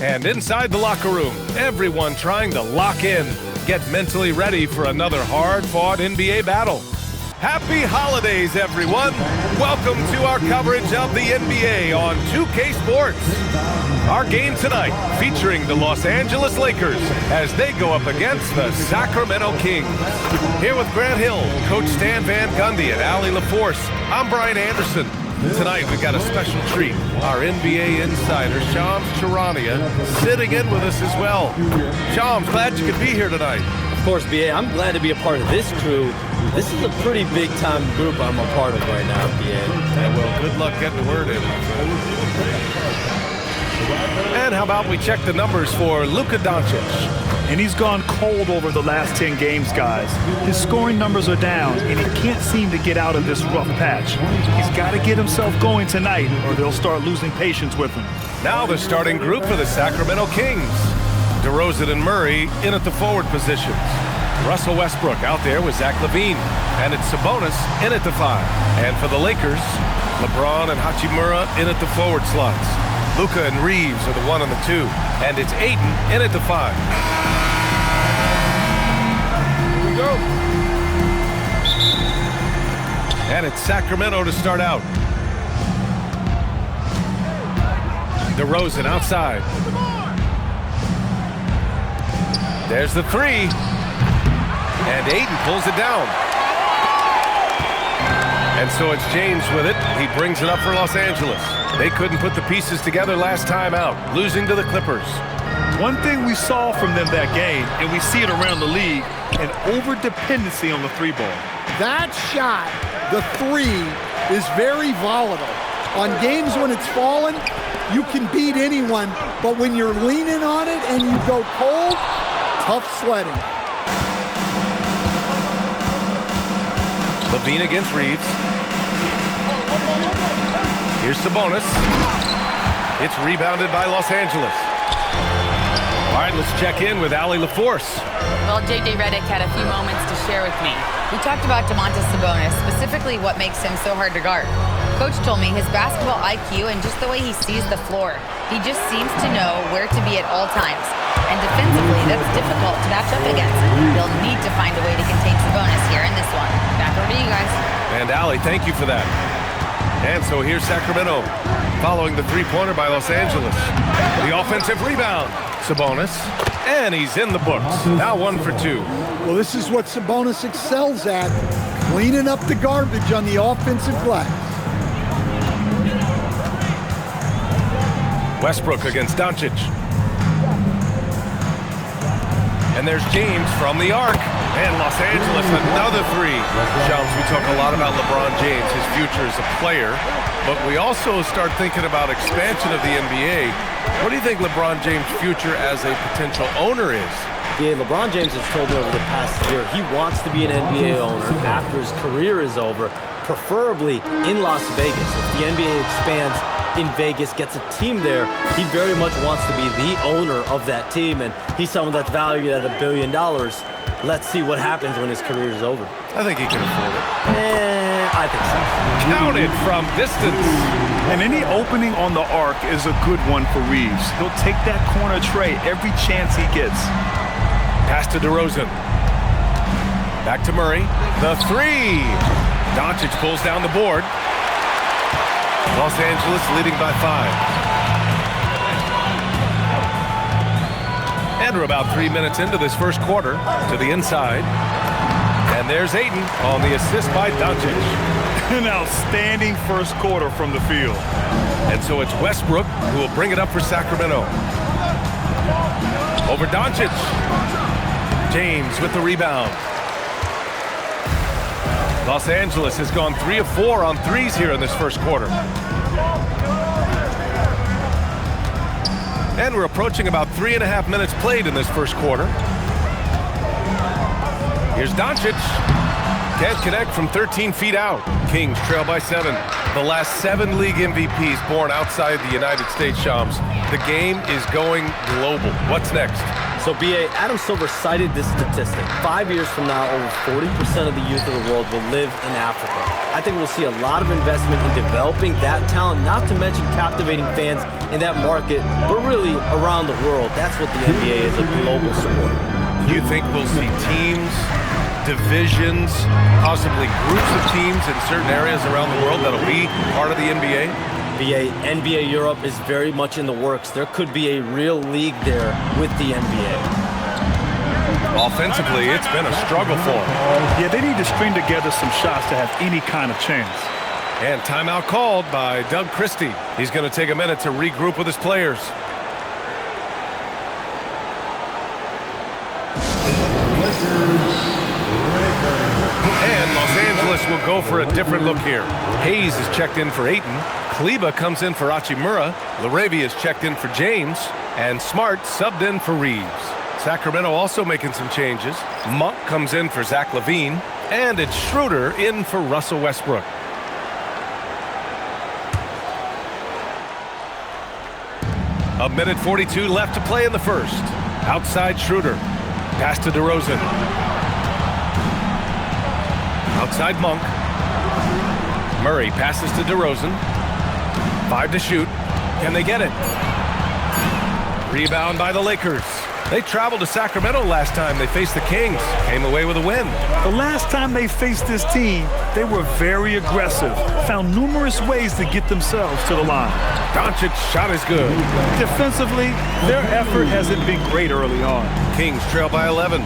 And inside the locker room, everyone trying to lock in, get mentally ready for another hard-fought NBA battle. Happy holidays, everyone. Welcome to our coverage of the NBA on 2K Sports. Our game tonight featuring the Los Angeles Lakers as they go up against the Sacramento Kings. Here with Grant Hill, Coach Stan Van Gundy, and Allie LaForce, I'm Brian Anderson. Tonight we've got a special treat. Our NBA insider, Shams Charania, sitting in with us as well. Shams, glad you could be here tonight. Of course, BA, I'm glad to be a part of this crew. This is a pretty big-time group I'm a part of right now, BA. Yeah, well, good luck getting the word in. And how about we check the numbers for Lukadoncic? And he's gone cold over the last 10 games, guys. His scoring numbers are down, and he can't seem to get out of this rough patch. He's got to get himself going tonight, or they'll start losing patience with him. Now the starting group for the Sacramento Kings. DeRozan and Murray in at the forward positions. Russell Westbrook out there with Zach LaVine. And it's Sabonis in at the 5. And for the Lakers, LeBron and Hachimura in at the forward slots. Luka and Reeves are the 1 and the 2. And it's Ayton in at the 5. Here we go. And it's Sacramento to start out. DeRozan outside. There's the 3. And Ayton pulls it down. And so it's James with it. He brings it up for Los Angeles. They couldn't put the pieces together last time out, losing to the Clippers. One thing we saw from them that game, and we see it around the league, an over-dependency on the 3-ball. That shot, the 3, is very volatile. On games when it's falling, you can beat anyone, but when you're leaning on it and you go cold, tough sledding. LaVine against Reeves. Here's Sabonis. It's rebounded by Los Angeles. All right, let's check in with Allie LaForce. Well, J.J. Redick had a few moments to share with me. We talked about Domantas Sabonis, specifically what makes him so hard to guard. Coach told me his basketball IQ and just the way he sees the floor. He just seems to know where to be at all times. And defensively, that's difficult to match up against. They'll need to find a way to contain Sabonis here in this one. Back over to you guys. And Allie, thank you for that. And so here's Sacramento, following the 3-pointer by Los Angeles. The offensive rebound, Sabonis, and he's in the books. Now 1 for 2. Well, this is what Sabonis excels at, cleaning up the garbage on the offensive glass. Westbrook against Doncic. And there's James from the arc. And Los Angeles, another 3. Shams, we talk a lot about LeBron James, his future as a player, but we also start thinking about expansion of the NBA. What do you think LeBron James' future as a potential owner is? Yeah, LeBron James has told me over the past year he wants to be an NBA owner after his career is over, preferably in Las Vegas. If the NBA expands in Vegas, gets a team there, he very much wants to be the owner of that team, and he's someone that's valued at $1 billion. Let's see what happens when his career is over. I think he can afford it. I think so. Counted from distance. And any opening on the arc is a good one for Reeves. He'll take that corner tray every chance he gets. Pass to DeRozan. Back to Murray. The 3. Doncic pulls down the board. Los Angeles leading by 5. And we're about 3 minutes into this first quarter to the inside. And there's Ayton on the assist by Doncic. An outstanding first quarter from the field. And so it's Westbrook who will bring it up for Sacramento. Over Doncic. James with the rebound. Los Angeles has gone 3 of 4 on threes here in this first quarter. And we're approaching about 3.5 minutes played in this first quarter. Here's Doncic. Can't connect from 13 feet out. Kings trail by 7. The last 7 league MVPs born outside the United States, Shams. The game is going global. What's next? So, B.A., Adam Silver cited this statistic. 5 years from now, over 40% of the youth of the world will live in Africa. I think we'll see a lot of investment in developing that talent, not to mention captivating fans in that market, but really around the world. That's what the NBA is, a global sport. You think we'll see teams, divisions, possibly groups of teams in certain areas around the world that'll be part of the NBA? NBA Europe is very much in the works. There could be a real league there with the NBA. Offensively, it's been a struggle for them. Yeah, they need to string together some shots to have any kind of chance. And timeout called by Doug Christie. He's going to take a minute to regroup with his players. And Los Angeles will go for a different look here. Hayes is checked in for Ayton. Kleba comes in for Hachimura. Laravia is checked in for James. And Smart subbed in for Reeves. Sacramento also making some changes. Monk comes in for Zach LaVine. And it's Schroeder in for Russell Westbrook. A minute 42 left to play in the first. Outside Schroeder. Pass to DeRozan. Outside Monk. Murray passes to DeRozan. 5 to shoot. Can they get it? Rebound by the Lakers. They traveled to Sacramento last time they faced the Kings. Came away with a win. The last time they faced this team, they were very aggressive. Found numerous ways to get themselves to the line. Doncic's shot is good. Defensively, their effort hasn't been great early on. Kings trail by 11.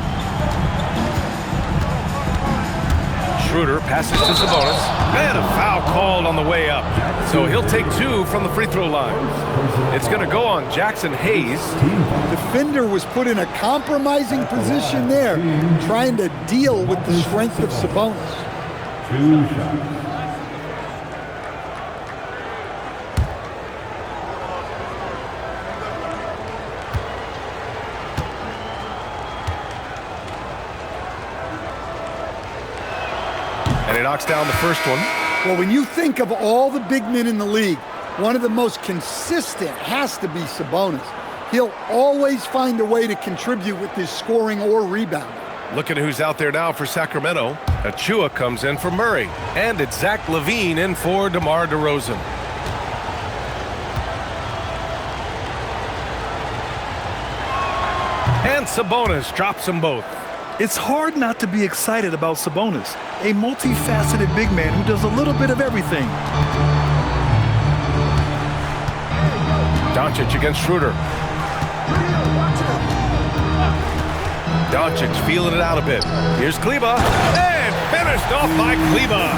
Schroeder passes to Sabonis. And a foul called on the way up. So he'll take 2 from the free throw line. It's going to go on Jackson Hayes. Defender was put in a compromising position there, trying to deal with the strength of Sabonis. 2 shots. And he knocks down the first one. Well, when you think of all the big men in the league, one of the most consistent has to be Sabonis. He'll always find a way to contribute with his scoring or rebounding. Looking at who's out there now for Sacramento. Achua comes in for Murray. And it's Zach LaVine in for DeMar DeRozan. And Sabonis drops them both. It's hard not to be excited about Sabonis, a multifaceted big man who does a little bit of everything. Doncic against Schroeder. Doncic feeling it out a bit. Here's Kleba. And finished off by Kleba.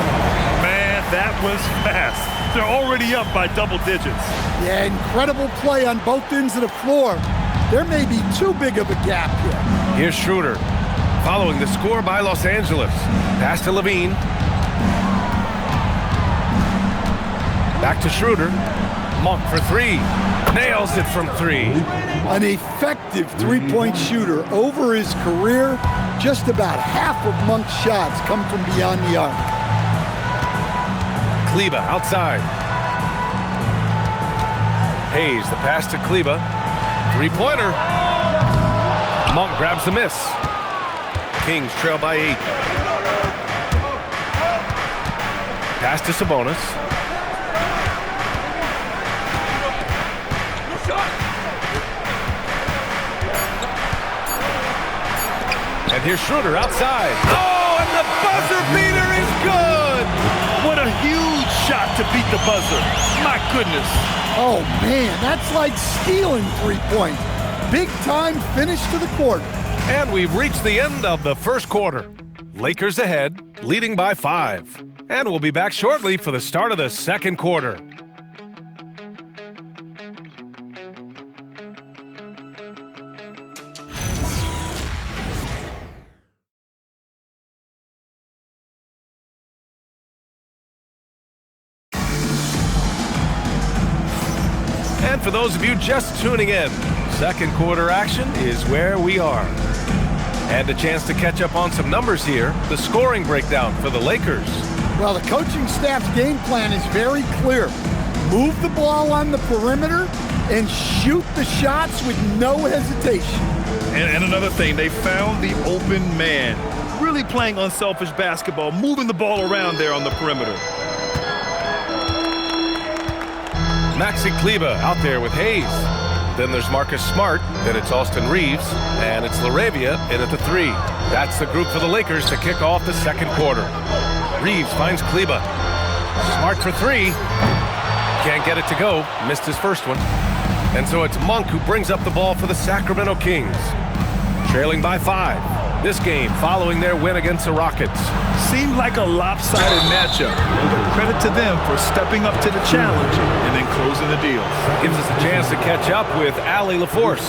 Man, that was fast. They're already up by double digits. Yeah, incredible play on both ends of the floor. There may be too big of a gap here. Here's Schroeder. Following the score by Los Angeles. Pass to LaVine. Back to Schroeder. Monk for 3. Nails it from 3. An effective three-point shooter. Over his career, just about half of Monk's shots come from beyond the arc. Kleba outside. Hayes, the pass to Kleba. 3-pointer. Monk grabs the miss. Kings trail by 8. Pass to Sabonis. And here's Schroeder outside. Oh, and the buzzer beater is good! What a huge shot to beat the buzzer. My goodness. Oh, man, that's like stealing 3 points. Big time finish to the quarter. And we've reached the end of the first quarter. Lakers ahead, leading by 5. And we'll be back shortly for the start of the second quarter. And for those of you just tuning in, second quarter action is where we are. And a chance to catch up on some numbers here. The scoring breakdown for the Lakers. Well, the coaching staff's game plan is very clear. Move the ball on the perimeter and shoot the shots with no hesitation. And another thing, they found the open man. Really playing unselfish basketball, moving the ball around there on the perimeter. Maxi Kleber out there with Hayes. Then there's Marcus Smart. Then it's Austin Reeves. And it's LaRavia in at the 3. That's the group for the Lakers to kick off the second quarter. Reeves finds Kleber. Smart for 3. Can't get it to go. Missed his first one. And so it's Monk who brings up the ball for the Sacramento Kings. Trailing by 5. This game following their win against the Rockets. Seemed like a lopsided matchup. But credit to them for stepping up to the challenge and then closing the deal. Gives us a chance to catch up with Allie LaForce.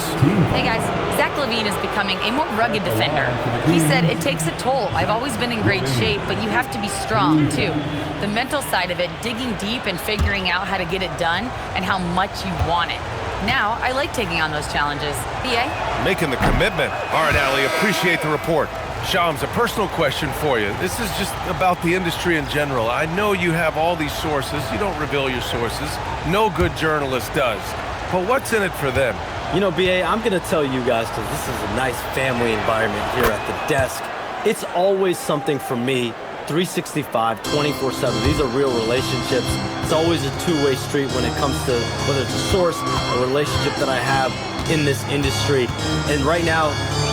Hey guys, Zach LaVine is becoming a more rugged defender. He said, it takes a toll. I've always been in great shape, but you have to be strong too. The mental side of it, digging deep and figuring out how to get it done and how much you want it. Now, I like taking on those challenges. B.A.? Making the commitment. All right, Allie, appreciate the report. Shams, a personal question for you. This is just about the industry in general. I know you have all these sources. You don't reveal your sources. No good journalist does. But what's in it for them? You know, B.A., I'm going to tell you guys, because this is a nice family environment here at the desk. It's always something for me. 365, 24/7. These are real relationships. It's always a two-way street when it comes to whether it's a source, a relationship that I have in this industry. And right now,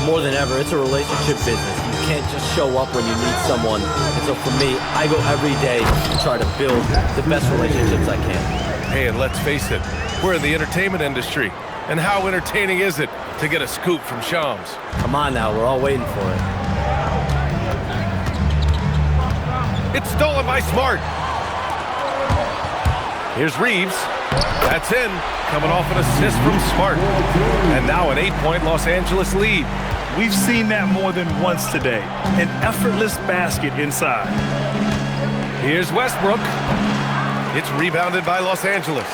more than ever, it's a relationship business. You can't just show up when you need someone. And so for me, I go every day to try to build the best relationships I can. Hey, and let's face it, we're in the entertainment industry. And how entertaining is it to get a scoop from Shams? Come on now, we're all waiting for it. It's stolen by Smart. Here's Reeves. That's in. Coming off an assist from Smart. And now an 8-point Los Angeles lead. We've seen that more than once today. An effortless basket inside. Here's Westbrook. It's rebounded by Los Angeles.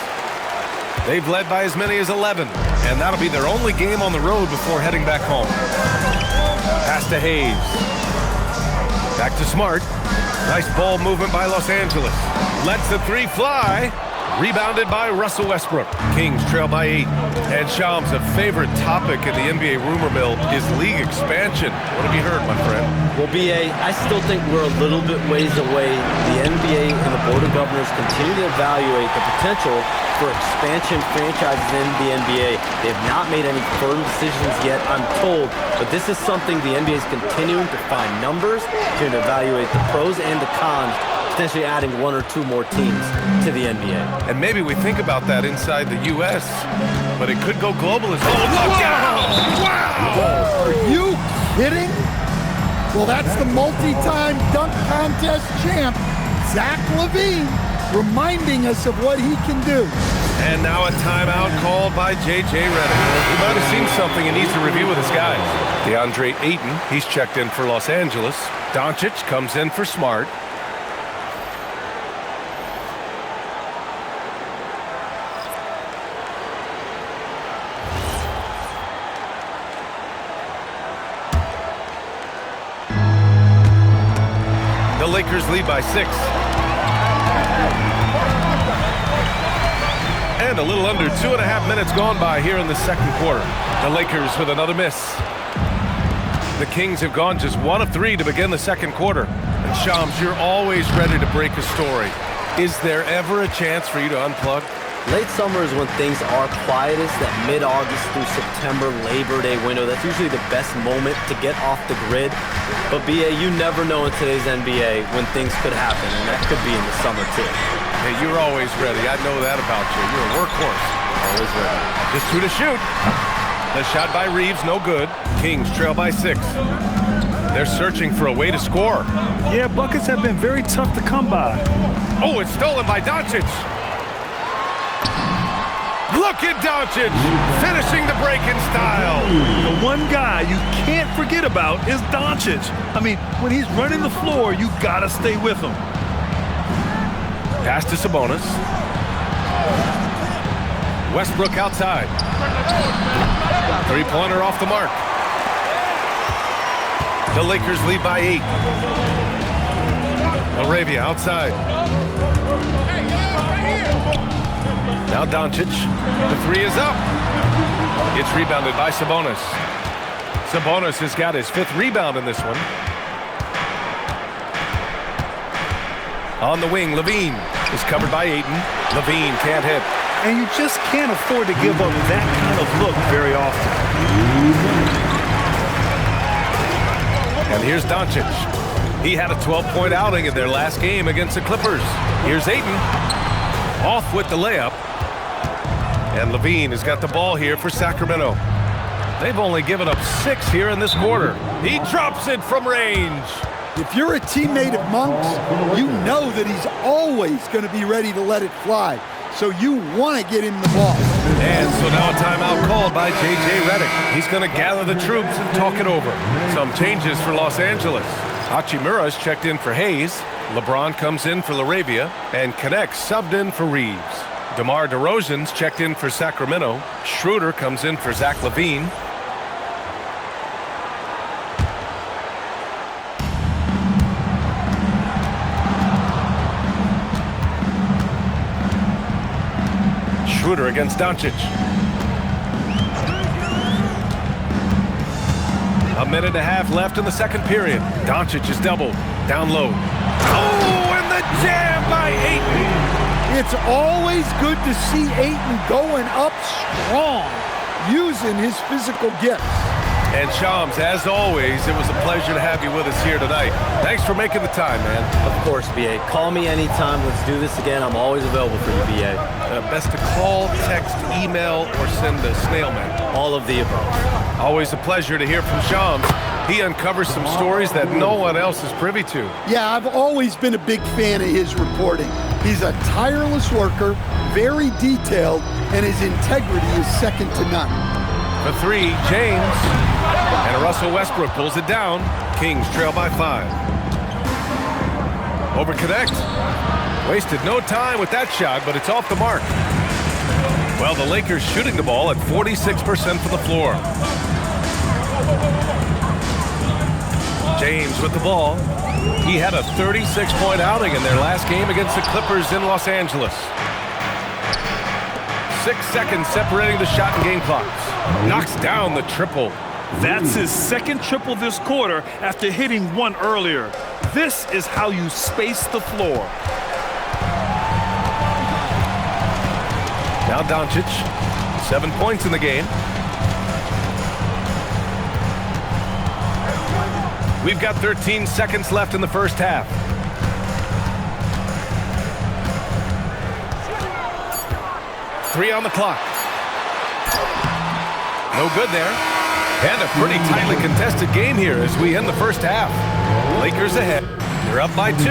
They've led by as many as 11. And that'll be their only game on the road before heading back home. Pass to Hayes. Back to Smart. Nice ball movement by Los Angeles. Lets the 3 fly. Rebounded by Russell Westbrook. Kings trail by 8. And Shams, a favorite topic in the NBA rumor mill is league expansion. What have you heard, my friend? Well, B.A., I still think we're a little bit ways away. The NBA and the Board of Governors continue to evaluate the potential for expansion franchises in the NBA. They have not made any firm decisions yet, I'm told, but this is something the NBA is continuing to find numbers, to evaluate the pros and the cons, potentially adding 1 or 2 more teams to the NBA. And maybe we think about that inside the U.S., but it could go global as well. Look out! Wow! Are you kidding? Well, that's the multi-time dunk contest champ, Zach LaVine, reminding us of what he can do. And now a timeout called by J.J. Redick. He might have seen something he needs to review with his guys. DeAndre Ayton, he's checked in for Los Angeles. Doncic comes in for Smart. The Lakers lead by 6. And a little under 2.5 minutes gone by here in the second quarter. The Lakers with another miss. The Kings have gone just 1 of 3 to begin the second quarter. And Shams, you're always ready to break a story. Is there ever a chance for you to unplug? Late summer is when things are quietest, that mid-August through September Labor Day window. That's usually the best moment to get off the grid. But B.A., you never know in today's NBA when things could happen, and that could be in the summer too. Hey, you're always ready. I know that about you. You're a workhorse. Always ready. Just 2 to shoot. The shot by Reeves, no good. Kings trail by 6. They're searching for a way to score. Yeah, buckets have been very tough to come by. Oh, it's stolen by Doncic. Look at Doncic finishing the break in style. The one guy you can't forget about is Doncic. I mean, when he's running the floor, you gotta stay with him. Pass to Sabonis. Westbrook outside. 3-pointer off the mark. The Lakers lead by 8. LaRavia outside. Now Doncic. The 3 is up. It's rebounded by Sabonis. Sabonis has got his 5th rebound in this one. On the wing, Levine is covered by Ayton. Levine can't hit. And you just can't afford to give up that kind of look very often. And here's Doncic. He had a 12-point outing in their last game against the Clippers. Here's Ayton. Off with the layup. And Levine has got the ball here for Sacramento. They've only given up 6 here in this quarter. He drops it from range. If you're a teammate of Monk's, you know that he's always going to be ready to let it fly. So you want to get him the ball. And so now a timeout called by J.J. Redick. He's going to gather the troops and talk it over. Some changes for Los Angeles. Hachimura's checked in for Hayes. LeBron comes in for LaRavia. And Connects subbed in for Reeves. DeMar DeRozan's checked in for Sacramento. Schroeder comes in for Zach LaVine. Schroeder against Doncic. A minute and a half left in the second period. Doncic is doubled. Down low. Oh, and the jam by Ayton. It's always good to see Ayton going up strong, using his physical gifts. And Shams, as always, it was a pleasure to have you with us here tonight. Thanks for making the time, man. Of course, B.A. Call me anytime. Let's do this again. I'm always available for you, B.A. Best to call, text, email, or send a snail mail. All of the above. Always a pleasure to hear from Shams. He uncovers some stories that no one else is privy to. Yeah, I've always been a big fan of his reporting. He's a tireless worker, very detailed, and his integrity is second to none. For 3, James. And Russell Westbrook pulls it down. Kings trail by 5. Over Connect. Wasted no time with that shot, but it's off the mark. Well, the Lakers shooting the ball at 46% for the floor. James with the ball. He had a 36-point outing in their last game against the Clippers in Los Angeles. 6 seconds separating the shot and game clocks. Knocks down the triple. That's his second triple this quarter after hitting one earlier. This is how you space the floor. Now Doncic, 7 points in the game. We've got 13 seconds left in the first half. Three on the clock. No good there. And a pretty tightly contested game here as we end the first half. Lakers ahead. They're up by 2.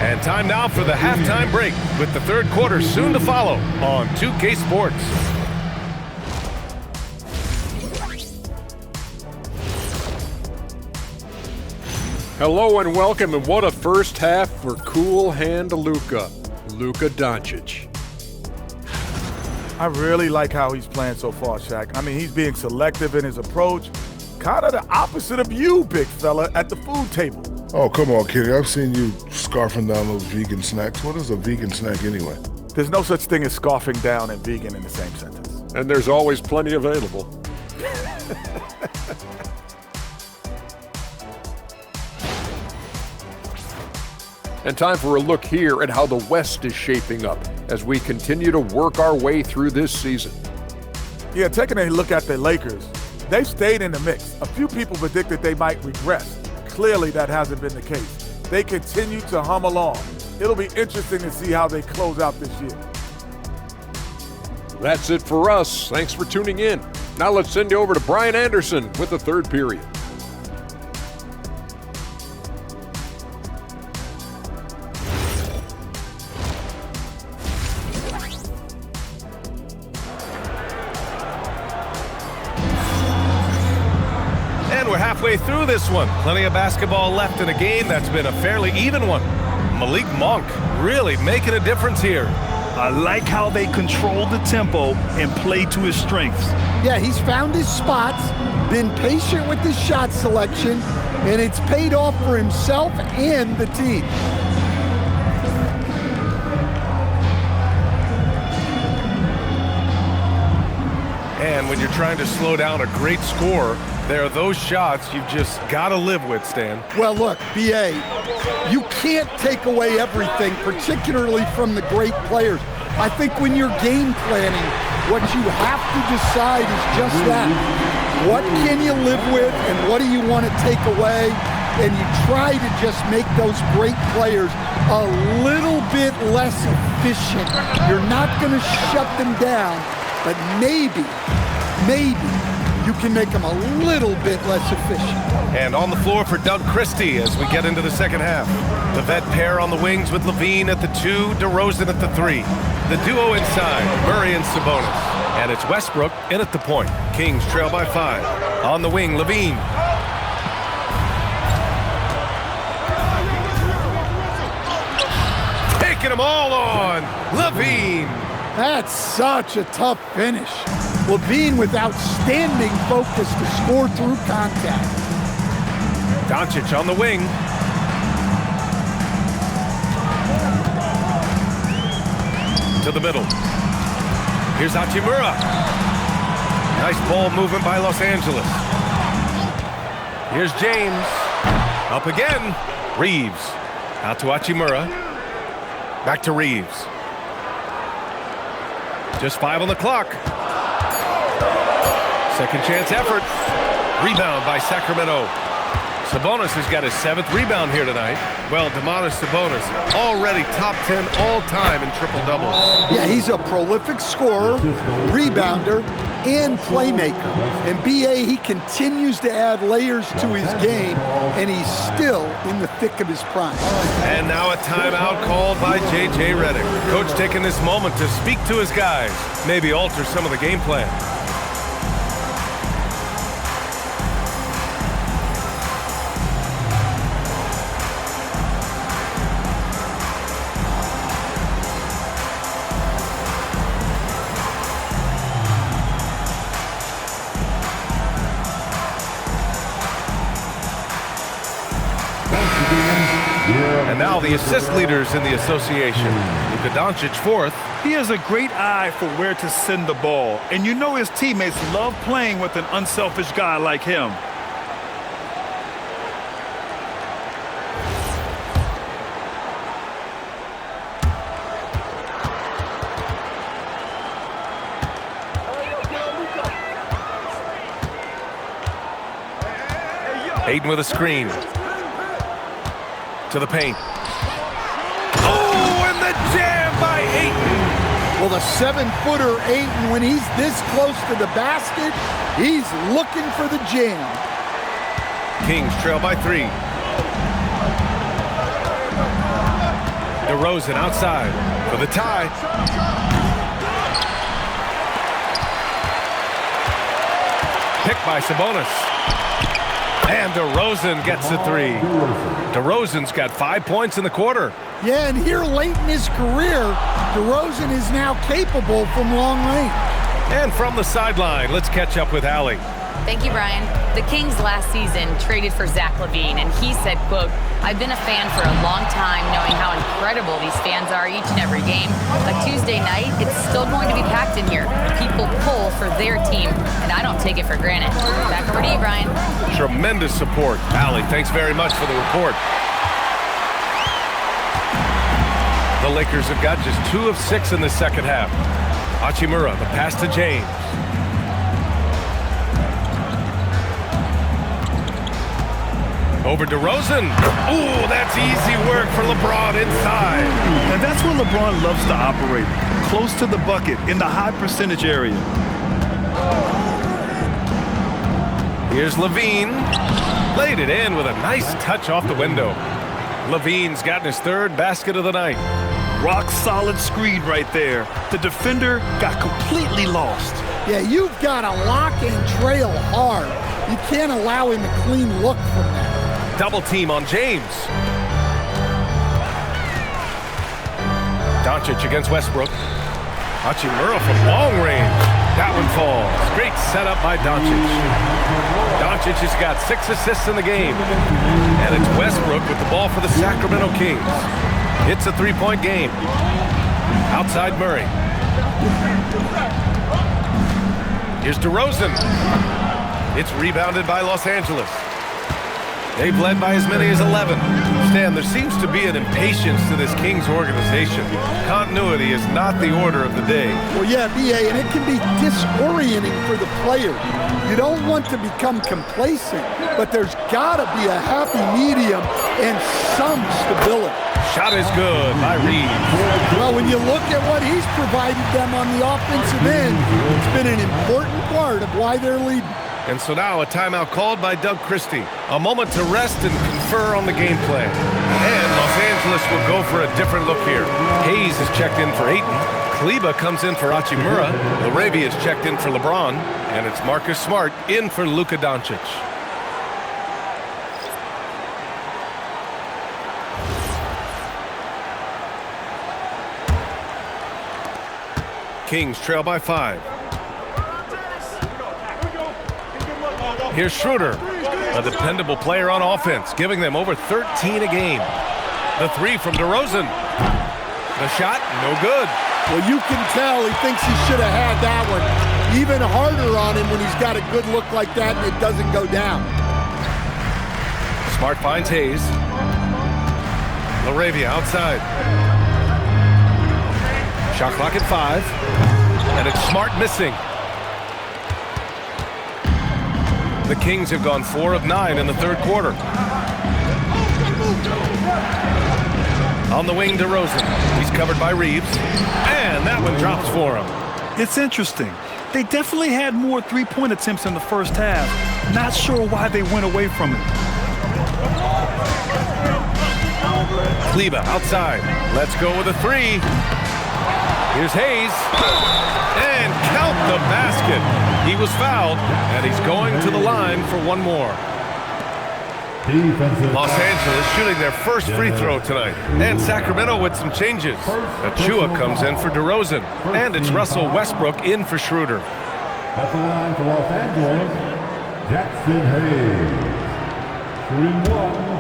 And time now for the halftime break with the third quarter soon to follow on 2K Sports. Hello and welcome, and what a first half for Cool Hand Luka Doncic. I really like how he's playing so far, Shaq. I mean, he's being selective in his approach. Kind of the opposite of you, big fella, at the food table. Oh, come on, Kenny. I've seen you scarfing down those vegan snacks. What is a vegan snack anyway? There's no such thing as scarfing down and vegan in the same sentence. And there's always plenty available. And time for a look here at how the West is shaping up as we continue to work our way through this season. Yeah, taking a look at the Lakers, they've stayed in the mix. A few people predicted they might regress. Clearly, that hasn't been the case. They continue to hum along. It'll be interesting to see how they close out this year. That's it for us. Thanks for tuning in. Now let's send you over to Brian Anderson with the third period. We're halfway through this one. Plenty of basketball left in a game that's been a fairly even one. Malik Monk really making a difference here. I like how they control the tempo and play to his strengths. Yeah, he's found his spots, been patient with his shot selection, and it's paid off for himself and the team. And when you're trying to slow down a great scorer, There are those shots you've just got to live with, Stan. Well, look, B.A., you can't take away everything, particularly from the great players. I think when you're game planning, what you have to decide is just that. What can you live with and what do you want to take away? And you try to just make those great players a little bit less efficient. You're not going to shut them down, but maybe you can make them a little bit less efficient. And on the floor for Doug Christie as we get into the second half. The vet pair on the wings with Levine at the 2, DeRozan at the 3. The duo inside, Murray and Sabonis. And it's Westbrook in at the point. Kings trail by 5. On the wing, Levine. Taking them all on, Levine. That's such a tough finish. Levine with outstanding focus to score through contact. Doncic on the wing. To the middle. Here's Hachimura. Nice ball movement by Los Angeles. Here's James. Up again. Reeves. Out to Hachimura. Back to Reeves. Just 5 on the clock. Second chance effort. Rebound by Sacramento. Sabonis has got his 7th rebound here tonight. Well, Domantas Sabonis already top 10 all-time in triple-doubles. Yeah, he's a prolific scorer, rebounder, and playmaker. And B.A., he continues to add layers to his game, and he's still in the thick of his prime. And now a timeout called by J.J. Redick. Coach taking this moment to speak to his guys, maybe alter some of the game plan. And now the assist leaders in the association. Lukadoncic 4th. He has a great eye for where to send the ball. And you know his teammates love playing with an unselfish guy like him. Ayton with a screen. To the paint. Oh, and the jam by Ayton. Well, the 7-footer Ayton, when he's this close to the basket, he's looking for the jam. Kings trail by 3. DeRozan outside for the tie. Picked by Sabonis. And DeRozan gets the 3. DeRozan's got 5 points in the quarter. Yeah, and here late in his career, DeRozan is now capable from long range. And from the sideline, let's catch up with Allie. Thank you, Brian. The Kings last season traded for Zach LaVine, and he said, quote, "I've been a fan for a long time, knowing how incredible these fans are each and every game. But Tuesday night, it's still going to be packed in here. People pull for their team, and I don't take it for granted." Back over to you, Brian. Tremendous support. Allie, thanks very much for the report. The Lakers have got just 2 of 6 in the second half. Hachimura, the pass to James. Over DeRozan. Ooh, that's easy work for LeBron inside. And that's where LeBron loves to operate. Close to the bucket, in the high percentage area. Here's Levine. Laid it in with a nice touch off the window. Levine's gotten his 3rd basket of the night. Rock solid screen right there. The defender got completely lost. Yeah, you've got to lock and trail hard. You can't allow him a clean look from that. Double team on James. Doncic against Westbrook. Hachimura from long range. That one falls. Great setup by Doncic. Doncic has got 6 assists in the game. And it's Westbrook with the ball for the Sacramento Kings. It's a 3-point game. Outside Murray. Here's DeRozan. It's rebounded by Los Angeles. They've led by as many as 11. Stan, there seems to be an impatience to this Kings organization. Continuity is not the order of the day. Well, yeah, B.A., and it can be disorienting for the player. You don't want to become complacent, but there's got to be a happy medium and some stability. Shot is good by Reeves. Well, when you look at what he's provided them on the offensive end, it's been an important part of why they're leading. And so now a timeout called by Doug Christie. A moment to rest and confer on the game plan. And Los Angeles will go for a different look here. Hayes is checked in for Ayton. Kleba comes in for Hachimura. Laravia is checked in for LeBron. And it's Marcus Smart in for Lukadoncic. Kings trail by 5. Here's Schroeder, a dependable player on offense, giving them over 13 a game. The three from DeRozan. The shot, no good. Well, you can tell he thinks he should have had that one. Even harder on him when he's got a good look like that and it doesn't go down. Smart finds Hayes. Laravia outside. Shot clock at 5. And it's Smart missing. The Kings have gone 4 of 9 in the third quarter. On the wing, DeRozan. He's covered by Reeves. And that one drops for him. It's interesting. They definitely had more three-point attempts in the first half. Not sure why they went away from it. Kleba outside. Let's go with a 3. Here's Hayes. And count the basket. He was fouled, and he's going to the line for one more. Los Angeles shooting their first free throw tonight. And Sacramento with some changes. Achua comes in for DeRozan. And it's Russell Westbrook in for Schroeder. At the line for Los Angeles, Jackson Hayes. Shooting 1.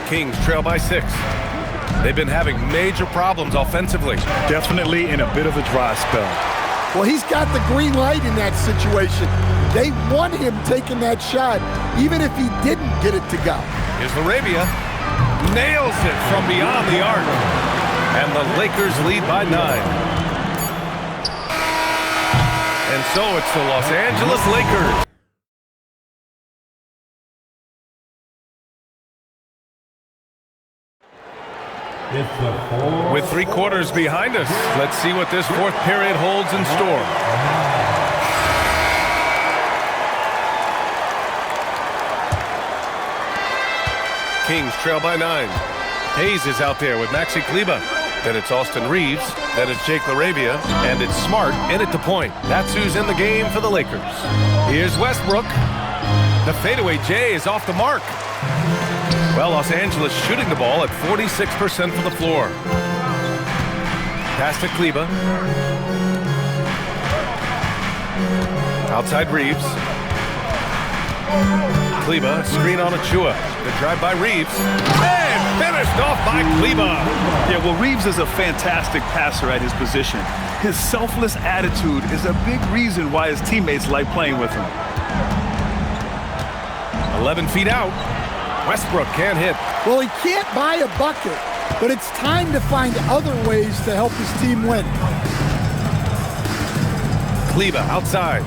Kings trail by 6. They've been having major problems offensively. Definitely in a bit of a dry spell. Well, he's got the green light in that situation. They want him taking that shot, even if he didn't get it to go. Here's Laravia. Nails it from beyond the arc. And the Lakers lead by 9. And so it's the Los Angeles Lakers. With 3 quarters behind us, let's see what this fourth period holds in store. Kings trail by 9. Hayes is out there with Maxi Kleba. Then it's Austin Reeves. Then it's Jake Laravia. And it's Smart in at the point. That's who's in the game for the Lakers. Here's Westbrook. The fadeaway J is off the mark. Well, Los Angeles shooting the ball at 46% from the floor. Pass to Kleba. Outside Reeves. Kleba, screen on Achua. The drive by Reeves. And finished off by Kleba. Yeah, well, Reeves is a fantastic passer at his position. His selfless attitude is a big reason why his teammates like playing with him. 11 feet out. Westbrook can't hit. Well, he can't buy a bucket, but it's time to find other ways to help his team win. Kleba outside.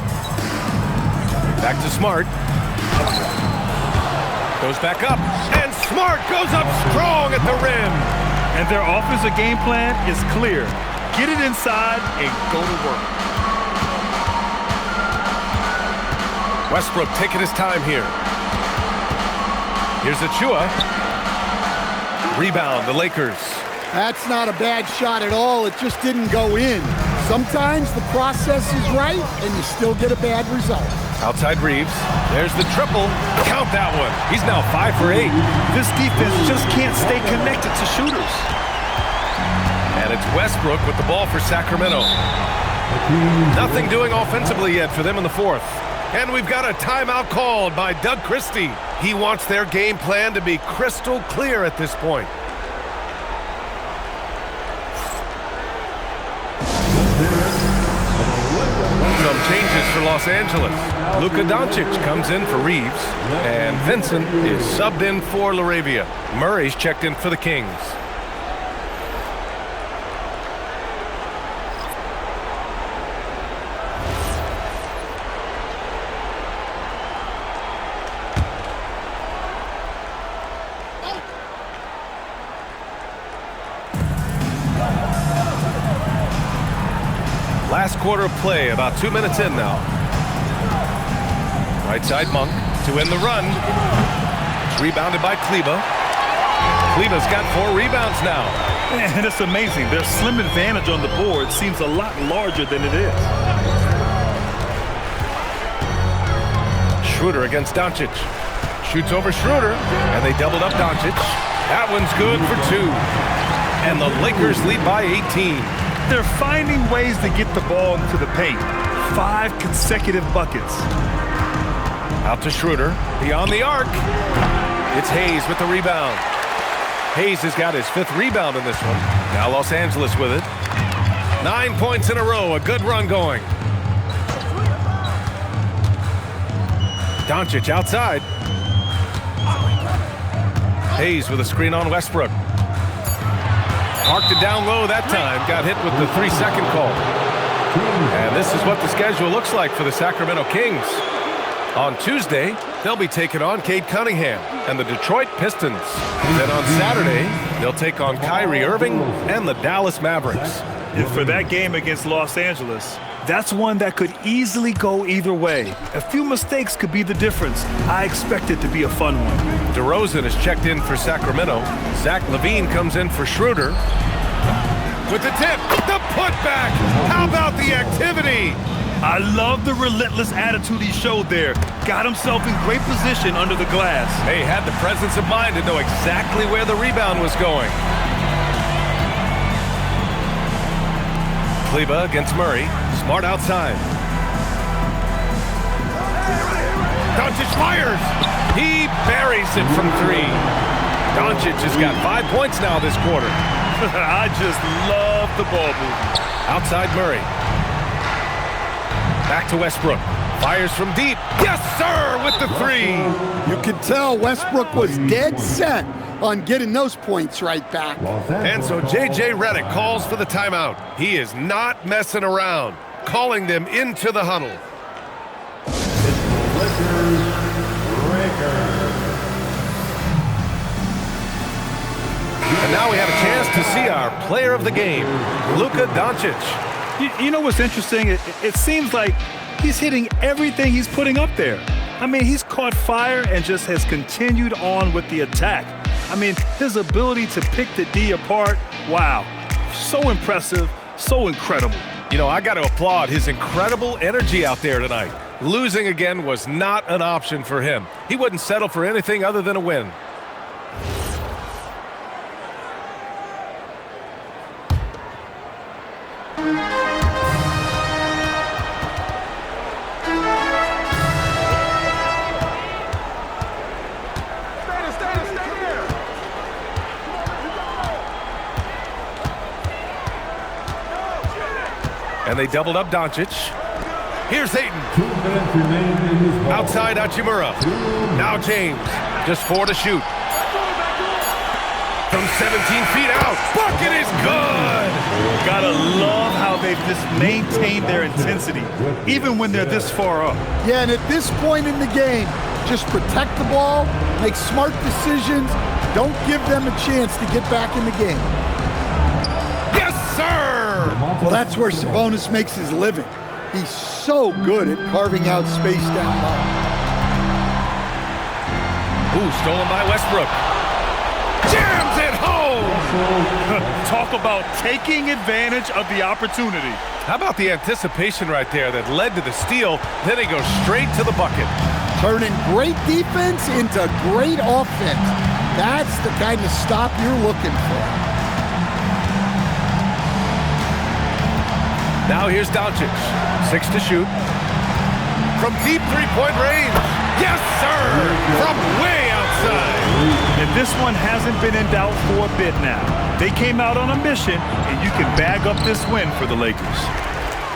Back to Smart. Goes back up. And Smart goes up strong at the rim. And their offensive game plan is clear. Get it inside and go to work. Westbrook taking his time here. Here's Achua. Rebound, the Lakers. That's not a bad shot at all. It just didn't go in. Sometimes the process is right, and you still get a bad result. Outside Reeves. There's the triple. Count that one. He's now 5 for 8. This defense just can't stay connected to shooters. And it's Westbrook with the ball for Sacramento. Nothing doing offensively yet for them in the fourth. And we've got a timeout called by Doug Christie. He wants their game plan to be crystal clear at this point. Some changes for Los Angeles. Lukadoncic comes in for Reeves, and Vincent is subbed in for Laravia. Murray's checked in for the Kings. Last quarter of play, about 2 minutes in now. Right side Monk to win the run. It's rebounded by Kleba. Kleba's got 4 rebounds now. And it's amazing. Their slim advantage on the board seems a lot larger than it is. Schroeder against Doncic. Shoots over Schroeder, and they doubled up Doncic. That one's good for 2. And the Lakers lead by 18. They're finding ways to get the ball into the paint. 5 consecutive buckets. Out to Schroeder, beyond the arc. It's Hayes with the rebound. Hayes has got his 5th rebound in this one. Now Los Angeles with it. 9 points in a row, a good run going. Doncic outside. Hayes with a screen on Westbrook. Marked it down low that time. Got hit with the 3-second call. And this is what the schedule looks like for the Sacramento Kings. On Tuesday, they'll be taking on Cade Cunningham and the Detroit Pistons. Then on Saturday, they'll take on Kyrie Irving and the Dallas Mavericks. And for that game against Los Angeles, that's one that could easily go either way. A few mistakes could be the difference. I expect it to be a fun one. DeRozan is checked in for Sacramento. Zach LaVine comes in for Schroeder. With the tip, the putback. How about the activity? I love the relentless attitude he showed there. Got himself in great position under the glass. He had the presence of mind to know exactly where the rebound was going. Kleba against Murray. Smart outside. Doncic fires. He buries it from 3. Doncic has got 5 points now this quarter. I just love the ball movement. Outside Murray. Back to Westbrook. Fires from deep. Yes, sir, with the 3. You can tell Westbrook was dead set on getting those points right back. And so J.J. Redick calls for the timeout. He is not messing around, calling them into the huddle. And now we have a chance to see our player of the game, Luka Doncic. You know what's interesting? It seems like he's hitting everything he's putting up there. I mean, he's caught fire and just has continued on with the attack. I mean, his ability to pick the D apart, wow. So impressive, so incredible. You know, I got to applaud his incredible energy out there tonight. Losing again was not an option for him. He wouldn't settle for anything other than a win. And they doubled up Doncic. Here's Ayton. Outside Hachimura. Now James. Just 4 to shoot. From 17 feet out. Bucket is good. Gotta love how they've just maintained their intensity, even when they're this far up. Yeah, and at this point in the game, just protect the ball, make smart decisions, don't give them a chance to get back in the game. Yes, sir! Well, that's where Sabonis makes his living. He's so good at carving out space down low. Ooh, stolen by Westbrook. Jams it home! Talk about taking advantage of the opportunity. How about the anticipation right there that led to the steal, then he goes straight to the bucket. Turning great defense into great offense. That's the kind of stop you're looking for. Now here's Doncic. 6 to shoot. from deep three-point range. Yes, sir! From way outside. And this one hasn't been in doubt for a bit now. They came out on a mission, and you can bag up this win for the Lakers.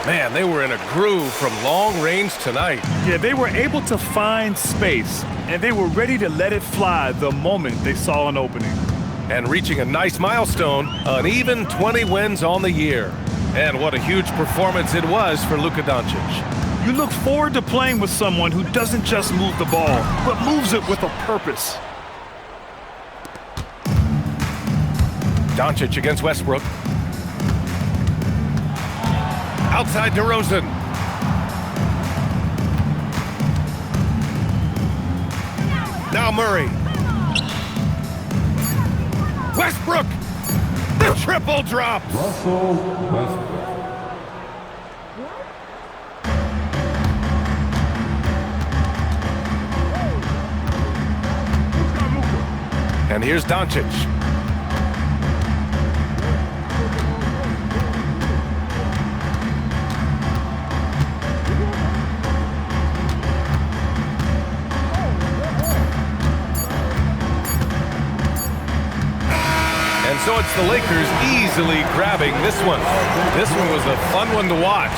Man, they were in a groove from long range tonight. Yeah, they were able to find space, and they were ready to let it fly the moment they saw an opening. And reaching a nice milestone, an even 20 wins on the year. And what a huge performance it was for Luka-Doncic. You look forward to playing with someone who doesn't just move the ball, but moves it with a purpose. Doncic against Westbrook. Outside DeRozan. Now Murray. Westbrook! The triple drops! Russell Westbrook. And here's Doncic. And so it's the Lakers easily grabbing this one. This one was a fun one to watch.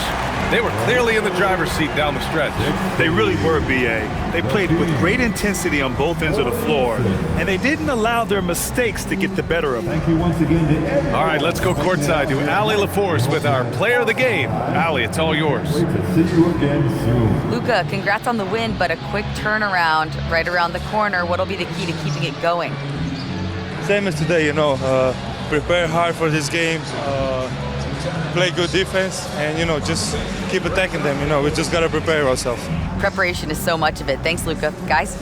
They were clearly in the driver's seat down the stretch. They really were, B.A. They played with great intensity on both ends of the floor, and they didn't allow their mistakes to get the better of them. Thank you once again to everyone. All right, let's go courtside to Allie LaForce with our player of the game. Allie, it's all yours. Great to see you again soon. Luka, congrats on the win, but a quick turnaround right around the corner. What'll be the key to keeping it going? Same as today, you know, prepare hard for this game, play good defense, and, you know, just keep attacking them. You know, we just got to prepare ourselves. Preparation is so much of it. Thanks, Luka. Guys?